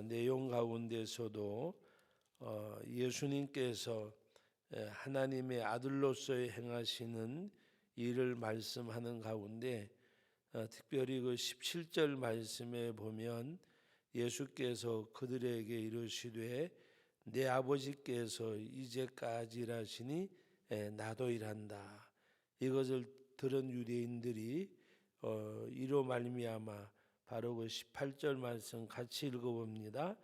내용 가운데서도 예수님께서 하나님의 아들로서의 행하시는 일을 말씀하는 가운데 특별히 그 17절 말씀에 보면 예수께서 그들에게 이르시되 내 아버지께서 이제까지 일하시니 나도 일한다. 이것을 들은 유대인들이 이로 말미암아 바로 그 18절 말씀 같이 읽어봅니다.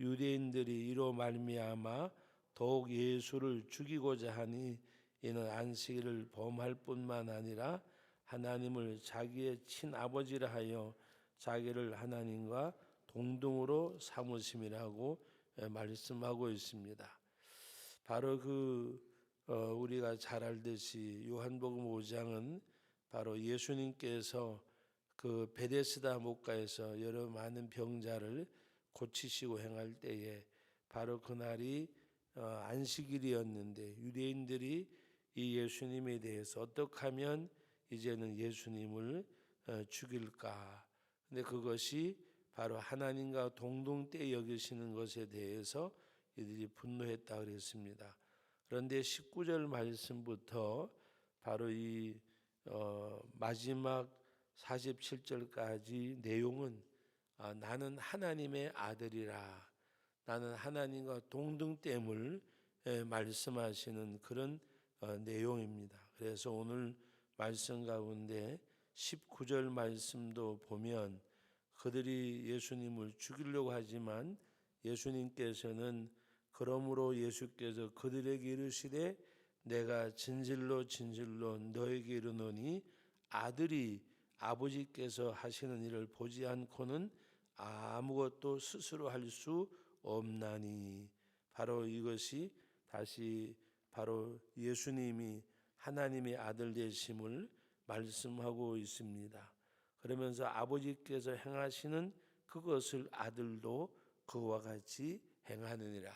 유대인들이 이로 말미암아 더욱 예수를 죽이고자 하니 이는 안식일을 범할 뿐만 아니라 하나님을 자기의 친아버지라 하여 자기를 하나님과 동등으로 삼으심이라고 말씀하고 있습니다. 바로 우리가 잘 알듯이 요한복음 5장은 바로 예수님께서 그 베데스다 목가에서 여러 많은 병자를 고치시고 행할 때에 바로 그날이 안식일이었는데 유대인들이 이 예수님에 대해서 어떻게 하면 이제는 예수님을 죽일까? 근데 그것이 바로 하나님과 동등때 여기시는 것에 대해서 이들이 분노했다 그랬습니다. 그런데 19절 말씀부터 바로 이 마지막 47절까지 내용은 나는 하나님의 아들이라, 나는 하나님과 동등됨을 말씀하시는 그런 내용입니다. 그래서 오늘 말씀 가운데 19절 말씀도 보면 그들이 예수님을 죽이려고 하지만 예수님께서는 그러므로 예수께서 그들에게 이르시되 내가 진실로 진실로 너에게 이르노니 아들이 아버지께서 하시는 일을 보지 않고는 아무것도 스스로 할 수 없나니. 바로 이것이 다시 바로 예수님이 하나님의 아들 되심을 말씀하고 있습니다. 그러면서 아버지께서 행하시는 그것을 아들도 그와 같이 행하느니라.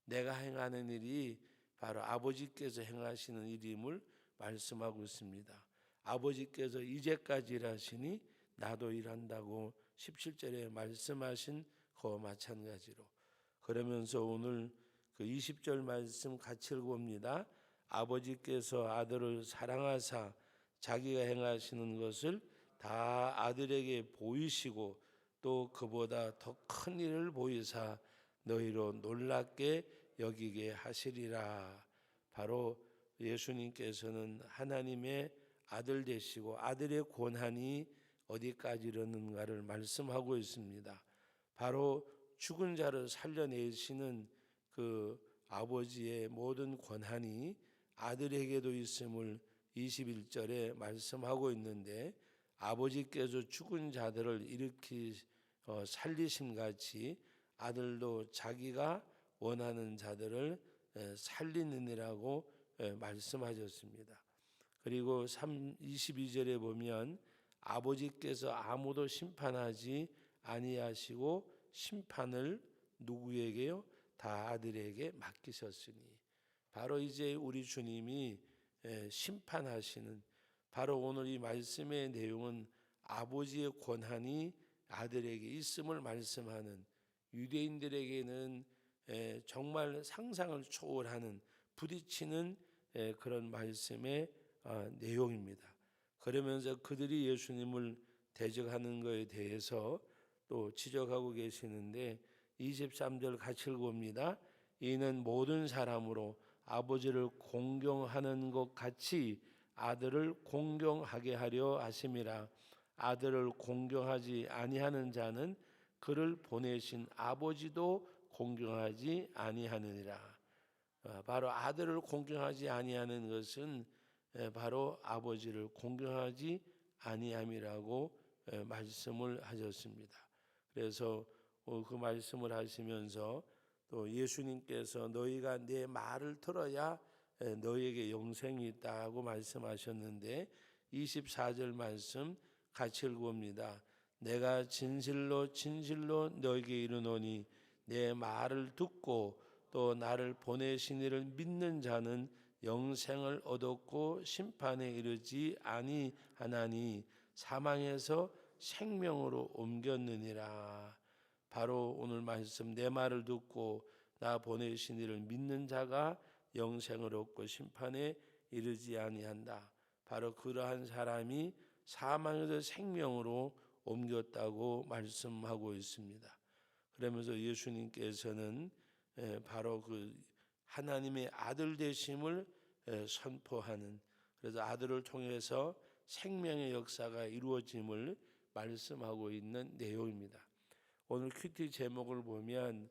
내가 행하는 일이 바로 아버지께서 행하시는 일임을 말씀하고 있습니다. 아버지께서 이제까지 일하시니 나도 일한다고 17절에 말씀하신 그와 마찬가지로, 그러면서 오늘 그 20절 말씀 같이 읽어봅니다. 아버지께서 아들을 사랑하사 자기가 행하시는 것을 다 아들에게 보이시고 또 그보다 더 큰 일을 보이사 너희로 놀랍게 여기게 하시리라. 바로 예수님께서는 하나님의 아들 되시고 아들의 권한이 어디까지 이르는가를 말씀하고 있습니다. 바로 죽은 자를 살려내시는 그 아버지의 모든 권한이 아들에게도 있음을 21절에 말씀하고 있는데, 아버지께서 죽은 자들을 일으키 살리심 같이 아들도 자기가 원하는 자들을 살리느니라고 말씀하셨습니다. 그리고 22절에 보면 아버지께서 아무도 심판하지 아니하시고 심판을 누구에게요? 다 아들에게 맡기셨으니. 바로 이제 우리 주님이 심판하시는, 바로 오늘 이 말씀의 내용은 아버지의 권한이 아들에게 있음을 말씀하는, 유대인들에게는 정말 상상을 초월하는 부딪히는 그런 말씀의 내용입니다. 그러면서 그들이 예수님을 대적하는 것에 대해서 또 지적하고 계시는데 23절 같이 읽어봅니다. 이는 모든 사람으로 아버지를 공경하는 것 같이 아들을 공경하게 하려 하심이라. 아들을 공경하지 아니하는 자는 그를 보내신 아버지도 공경하지 아니하느니라. 바로 아들을 공경하지 아니하는 것은 바로 아버지를 공경하지 아니함이라고 말씀을 하셨습니다. 그래서 그 말씀을 하시면서 또 예수님께서 너희가 내 말을 들어야 너희에게 영생이 있다고 말씀하셨는데 24절 말씀 같이 읽어봅니다. 내가 진실로 진실로 너희에게 이르노니 내 말을 듣고 또 나를 보내신 이를 믿는 자는 영생을 얻었고 심판에 이르지 아니하나니 사망에서 생명으로 옮겼느니라. 바로 오늘 말씀 내 말을 듣고 나 보내신 이를 믿는 자가 영생을 얻고 심판에 이르지 아니한다. 바로 그러한 사람이 사망에서 생명으로 옮겼다고 말씀하고 있습니다. 그러면서 예수님께서는 바로 그 하나님의 아들 되심을 선포하는, 그래서 아들을 통해서 생명의 역사가 이루어짐을 말씀하고 있는 내용입니다. 오늘 큐티 제목을 보면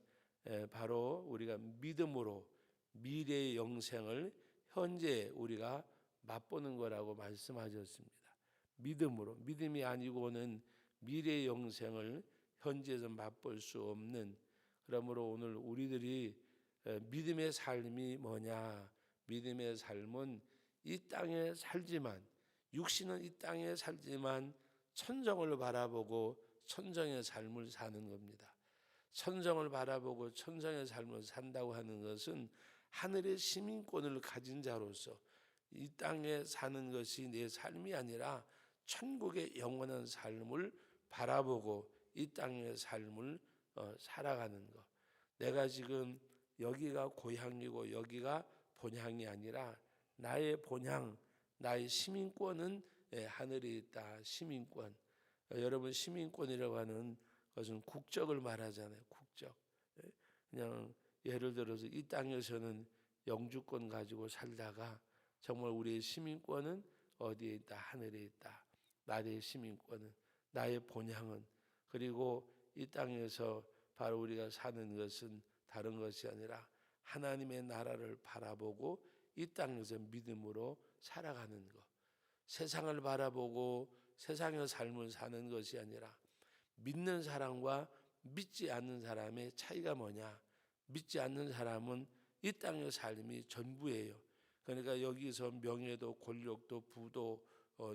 바로 우리가 믿음으로 미래의 영생을 현재 우리가 맛보는 거라고 말씀하셨습니다. 믿음으로, 믿음이 아니고는 미래의 영생을 현재에서 맛볼 수 없는, 그러므로 오늘 우리들이 믿음의 삶이 뭐냐? 믿음의 삶은 이 땅에 살지만, 육신은 이 땅에 살지만 천정을 바라보고 천정의 삶을 사는 겁니다. 천정을 바라보고 천정의 삶을 산다고 하는 것은 하늘의 시민권을 가진 자로서 이 땅에 사는 것이 내 삶이 아니라 천국의 영원한 삶을 바라보고 이 땅의 삶을 살아가는 것. 내가 지금 여기가 고향이고 여기가 본향이 아니라 나의 본향, 나의 시민권은 하늘에 있다. 시민권. 여러분, 시민권이라고 하는 것은 국적을 말하잖아요. 국적. 그냥 예를 들어서 이 땅에서는 영주권 가지고 살다가 정말 우리의 시민권은 어디에 있다? 하늘에 있다. 나의 시민권은, 나의 본향은, 그리고 이 땅에서 바로 우리가 사는 것은 다른 것이 아니라 하나님의 나라를 바라보고 이 땅에서 믿음으로 살아가는 것. 세상을 바라보고 세상의 삶을 사는 것이 아니라 믿는 사람과 믿지 않는 사람의 차이가 뭐냐? 믿지 않는 사람은 이 땅의 삶이 전부예요. 그러니까 여기서 명예도 권력도 부도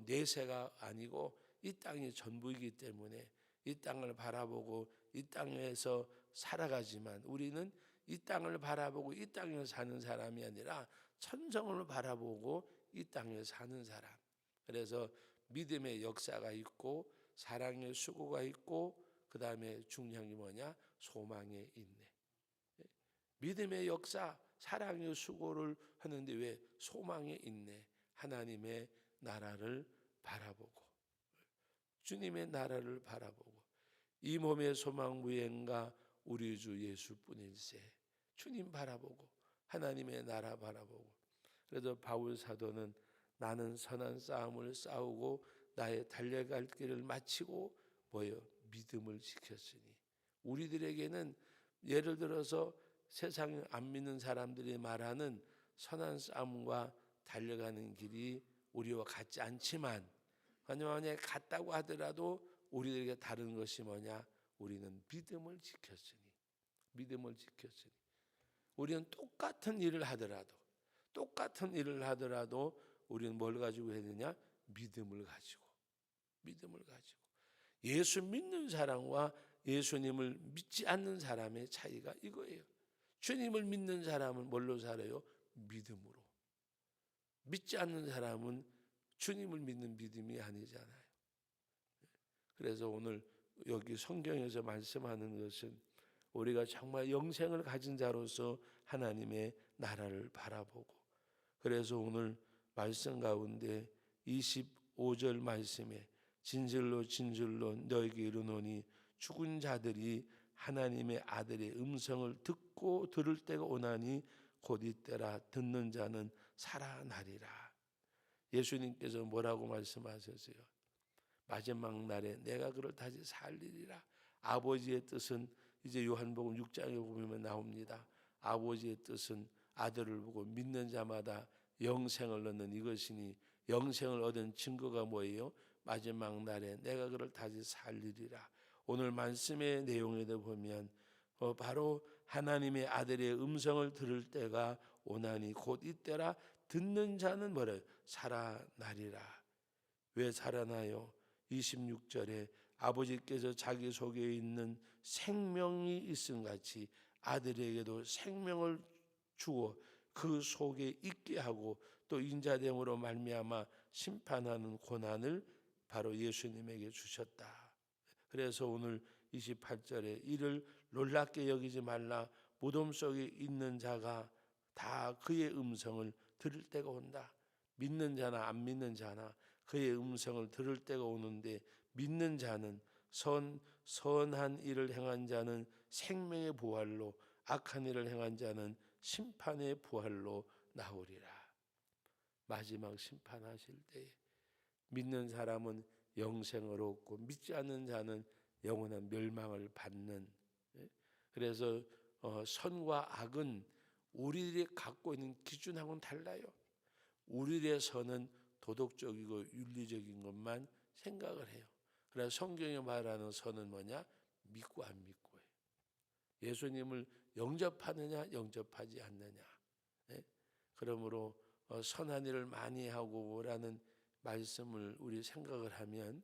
내세가 아니고 이 땅이 전부이기 때문에 이 땅을 바라보고 이 땅에서 살아가지만 우리는 이 땅을 바라보고 이 땅에 사는 사람이 아니라 천정을 바라보고 이 땅에 사는 사람. 그래서 믿음의 역사가 있고 사랑의 수고가 있고 그 다음에 중요한 게 뭐냐? 소망의 인내. 믿음의 역사, 사랑의 수고를 하는데 왜? 소망의 인내. 하나님의 나라를 바라보고 주님의 나라를 바라보고 이 몸의 소망 무행가 우리 주 예수뿐일세. 주님 바라보고 하나님의 나라 바라보고. 그래서 바울 사도는 나는 선한 싸움을 싸우고 나의 달려갈 길을 마치고 뭐요? 믿음을 지켰으니. 우리들에게는 예를 들어서 세상에 안 믿는 사람들이 말하는 선한 싸움과 달려가는 길이 우리와 같지 않지만 만약에 같다고 하더라도 우리들에게 다른 것이 뭐냐? 우리는 믿음을 지켰으니. 믿음을 지켰으니. 우리는 똑같은 일을 하더라도 우리는 뭘 가지고 해야 되냐? 믿음을 가지고. 믿음을 가지고. 예수 믿는 사람과 예수님을 믿지 않는 사람의 차이가 이거예요. 주님을 믿는 사람은 뭘로 살아요? 믿음으로. 믿지 않는 사람은 주님을 믿는 믿음이 아니잖아요. 그래서 오늘 여기 성경에서 말씀하는 것은 우리가 정말 영생을 가진 자로서 하나님의 나라를 바라보고, 그래서 오늘 말씀 가운데 25절 말씀에 진실로 진실로 너에게 이르노니 죽은 자들이 하나님의 아들의 음성을 듣고 들을 때가 오나니 곧 이때라. 듣는 자는 살아나리라. 예수님께서 뭐라고 말씀하셨어요? 마지막 날에 내가 그를 다시 살리리라. 아버지의 뜻은 이제 요한복음 6장에 보면 나옵니다. 아버지의 뜻은 아들을 보고 믿는 자마다 영생을 얻는 이것이니 영생을 얻은 증거가 뭐예요? 마지막 날에 내가 그를 다시 살리리라. 오늘 말씀의 내용에도 보면 바로 하나님의 아들의 음성을 들을 때가 오나니 곧 이때라. 듣는 자는 뭐래요? 살아나리라. 왜 살아나요? 26절에 아버지께서 자기 속에 있는 생명이 있음 같이 아들에게도 생명을 주어 그 속에 있게 하고 또 인자됨으로 말미암아 심판하는 고난을 바로 예수님에게 주셨다. 그래서 오늘 28절에 이를 놀랍게 여기지 말라. 무덤 속에 있는 자가 다 그의 음성을 들을 때가 온다. 믿는 자나 안 믿는 자나 그의 음성을 들을 때가 오는데, 믿는 자는 선한 일을 행한 자는 생명의 부활로, 악한 일을 행한 자는 심판의 부활로 나오리라. 마지막 심판하실 때에 믿는 사람은 영생을 얻고 믿지 않는 자는 영원한 멸망을 받는. 그래서 선과 악은 우리들이 갖고 있는 기준하고는 달라요. 우리들의 선은 도덕적이고 윤리적인 것만 생각을 해요. 그래서 성경이 말하는 선은 뭐냐? 믿고 안 믿고예요. 예수님을 영접하느냐 영접하지 않느냐. 그러므로 선한 일을 많이 하고라는 말씀을 우리 생각을 하면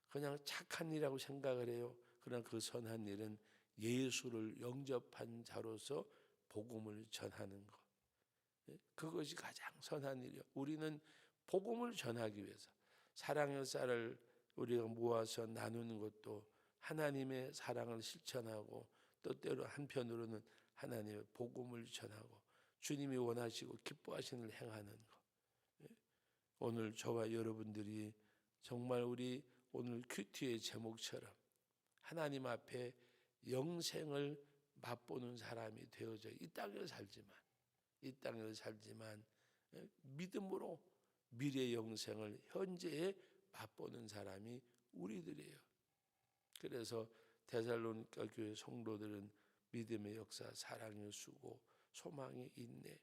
그냥 착한 일이라고 생각을 해요. 그러나 그 선한 일은 예수를 영접한 자로서 복음을 전하는 것, 그것이 가장 선한 일이요. 우리는 복음을 전하기 위해서 사랑의 쌀을 우리가 모아서 나누는 것도 하나님의 사랑을 실천하고, 또 때로 한편으로는 하나님의 복음을 전하고 주님이 원하시고 기뻐하시는 일 행하는 것. 오늘 저와 여러분들이 정말 우리 오늘 큐티의 제목처럼 하나님 앞에 영생을 맛보는 사람이 되어져 이 땅에 살지만 믿음으로 미래 영생을 현재에 맛보는 사람이 우리들이에요. 그래서 데살로니가 교회 성도들은 믿음의 역사, 사랑의 수고, 소망의 인내,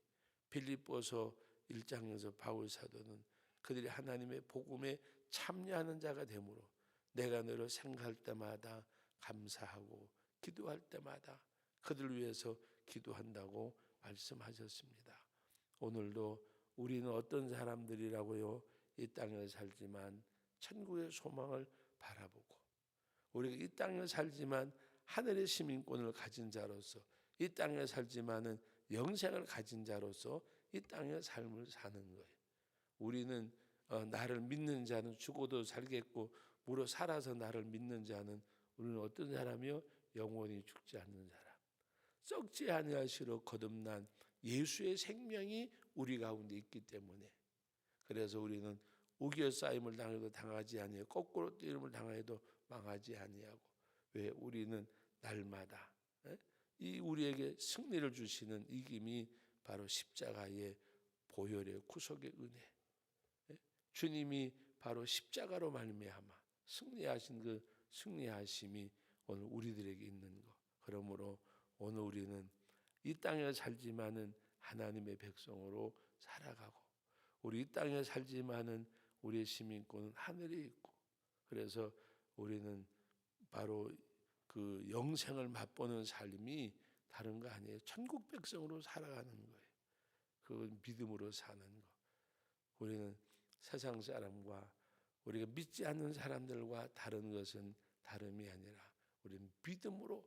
빌립보서 1장에서 바울 사도는 그들이 하나님의 복음에 참여하는 자가 되므로 내가 너를 생각할 때마다 감사하고 기도할 때마다 그들 위해서 기도한다고 말씀하셨습니다. 오늘도 우리는 어떤 사람들이라고요? 이 땅에 살지만 천국의 소망을 바라보고, 우리가 이 땅에 살지만 하늘의 시민권을 가진 자로서, 이 땅에 살지만은 영생을 가진 자로서 이 땅의 삶을 사는 거예요. 우리는 나를 믿는 자는 죽어도 살겠고, 무릇 살아서 나를 믿는 자는, 우리는 어떤 사람이요? 영원히 죽지 않는 사람, 썩지 아니하시러 거듭난 예수의 생명이 우리 가운데 있기 때문에, 그래서 우리는 우겨싸임을 당해도 당하지 아니하고 거꾸로 뛰임을 당해도 망하지 아니하고, 왜? 우리는 날마다 이 우리에게 승리를 주시는 이김이 바로 십자가의 보혈의 구속의 은혜, 주님이 바로 십자가로 말미암아 승리하신 그 승리하심이 오늘 우리들에게 있는 것. 그러므로 오늘 우리는 이 땅에 살지만은 하나님의 백성으로 살아가고, 우리 이 땅에 살지만은 우리의 시민권은 하늘에 있고, 그래서 우리는 바로 그 영생을 맛보는 삶이 다른 거 아니에요. 천국 백성으로 살아가는 거예요. 그건 믿음으로 사는 거. 우리는 세상 사람과 우리가 믿지 않는 사람들과 다른 것은 다름이 아니라 우리는 믿음으로.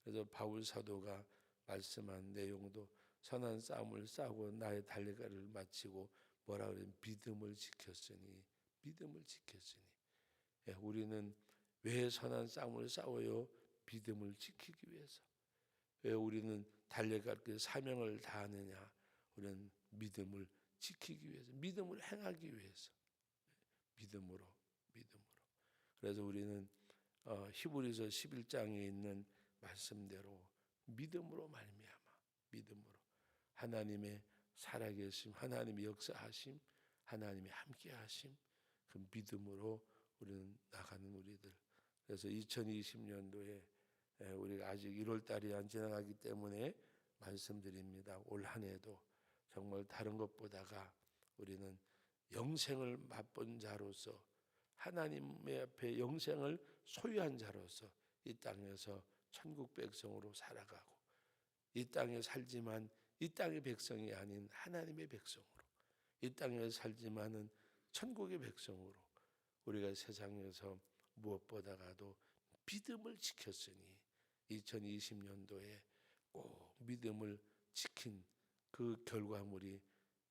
그래서 바울 사도가 말씀한 내용도 선한 싸움을 싸우고 나의 달려가를 마치고 뭐라 그래요? 믿음을 지켰으니. 우리는 왜 선한 싸움을 싸워요? 믿음을 지키기 위해서. 왜 우리는 달려갈 그 사명을 다하느냐? 우리는 믿음을 지키기 위해서, 믿음을 행하기 위해서. 믿음으로. 그래서 우리는 히브리서 11장에 있는 말씀대로 믿음으로 말미암아, 믿음으로 하나님의 살아계심, 하나님의 역사하심, 하나님의 함께하심, 그 믿음으로 우리는 나가는 우리들. 그래서 2020년도에 우리가 아직 1월 달이 안 지나가기 때문에 말씀드립니다. 올 한 해도 정말 다른 것보다가 우리는 영생을 맛본 자로서, 하나님의 앞에 영생을 소유한 자로서 이 땅에서 천국 백성으로 살아가고, 이 땅에 살지만 이 땅의 백성이 아닌 하나님의 백성으로, 이 땅에 살지만은 천국의 백성으로 우리가 세상에서 무엇보다가도 믿음을 지켰으니 2020년도에 꼭 믿음을 지킨 그 결과물이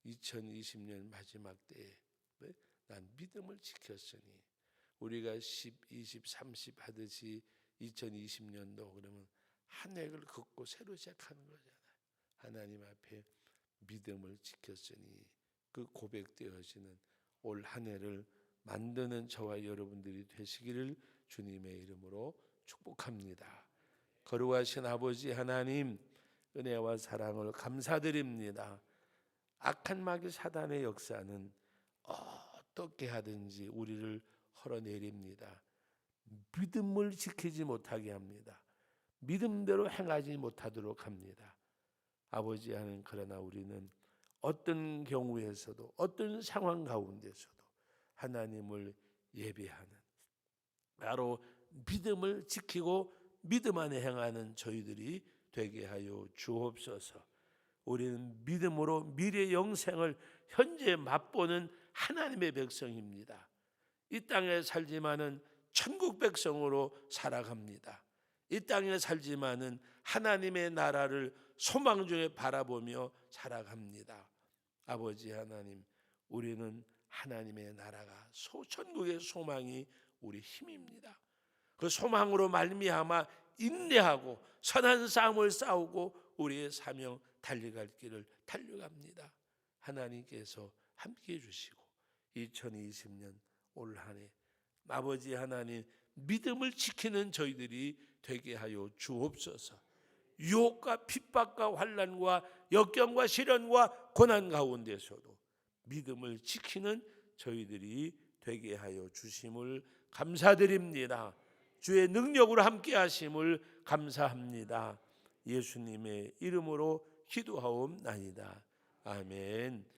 2020년 마지막 때에 난 믿음을 지켰으니, 우리가 10, 20, 30 하듯이 2020년도 그러면 한 해를 긋고 새로 시작하는 거잖아요. 하나님 앞에 믿음을 지켰으니 그 고백되어지는 올 한 해를 만드는 저와 여러분들이 되시기를 주님의 이름으로 축복합니다. 거룩하신 아버지 하나님, 은혜와 사랑을 감사드립니다. 악한 마귀 사단의 역사는 어떻게 하든지 우리를 헐어내립니다. 믿음을 지키지 못하게 합니다. 믿음대로 행하지 못하도록 합니다. 아버지 하나님, 그러나 우리는 어떤 경우에서도 어떤 상황 가운데서도 하나님을 예배하는, 바로 믿음을 지키고 믿음 안에 행하는 저희들이 되게 하여 주옵소서. 우리는 믿음으로 미래 영생을 현재 맛보는 하나님의 백성입니다. 이 땅에 살지만은 천국 백성으로 살아갑니다. 이 땅에 살지만은 하나님의 나라를 소망 중에 바라보며 살아갑니다. 아버지 하나님, 우리는 하나님의 나라가 천국의 소망이 우리 힘입니다. 그 소망으로 말미암아 인내하고 선한 싸움을 싸우고 우리의 사명 달려갈 길을 달려갑니다. 하나님께서 함께해 주시고 2020년 올 한 해 아버지 하나님, 믿음을 지키는 저희들이 되게 하여 주옵소서. 유혹과 핍박과 환난과 역경과 시련과 고난 가운데서도 믿음을 지키는 저희들이 되게 하여 주심을 감사드립니다. 주의 능력으로 함께 하심을 감사합니다. 예수님의 이름으로 기도하옵나이다. 아멘.